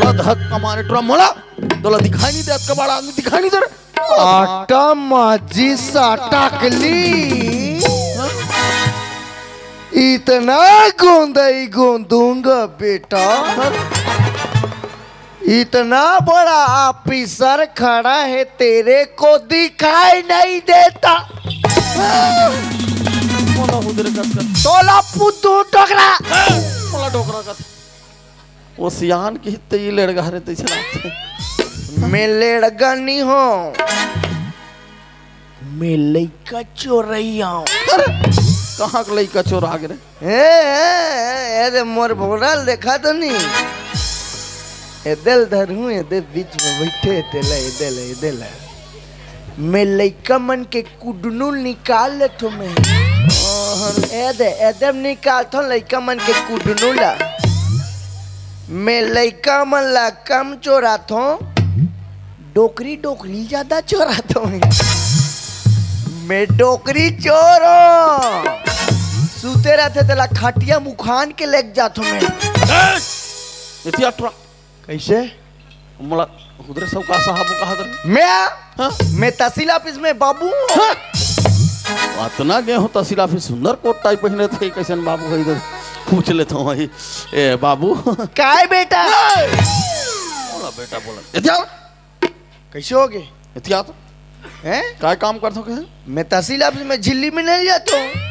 तोला धक्का मारे तोला मोला तोला दिखाई नहीं देत कबाड़ा आदमी दिखाई नहीं दे आटा माझी साटाकली इतना गोंदाई गोंदूंगा बेटा इतना बड़ा ऑफिसर खड़ा है तेरे को दिखाई नहीं देता मोला उधर कस कर तोला पुतू टोकरा मोला टोकरा कर वो सियान की हित्ते ये लड़का रहते चला मैं लड़का नहीं हूँ मैं लड़का चोरैया हूँ कहाँ का लड़का चोर आ गए अरे मोर भोरल देखा तो नहीं एदल धरू एदे बीच में बैठे एदल मैं लड़का मन के कुडनू निकाल ले तो मैं एदम निकाल तो लड़का मन के कुडनू ला मैं लड़का मन ला कम चोरा तो डोकरी ज्यादा चोरा तो मैं डोकरी चोरो सूते रहते तेला खटिया मुखान के लेके जातो मैं इतिया ट्रा कैसे मोला उधर सब का साहब कहा दर मैं तहसील ऑफिस में बाबू इतना गए हो तहसील ऑफिस सुंदर कोट टाइप पहने थे कैसे बाबू है इधर पूछ लेता हूँ भाई ए बाबू काय बेटा बोला बेटा बोला इतिया कैसे हो गए इतिया तो हैं काय काम करते हो मैं तहसील ऑफिस में झिल्ली में नहीं जाता हूँ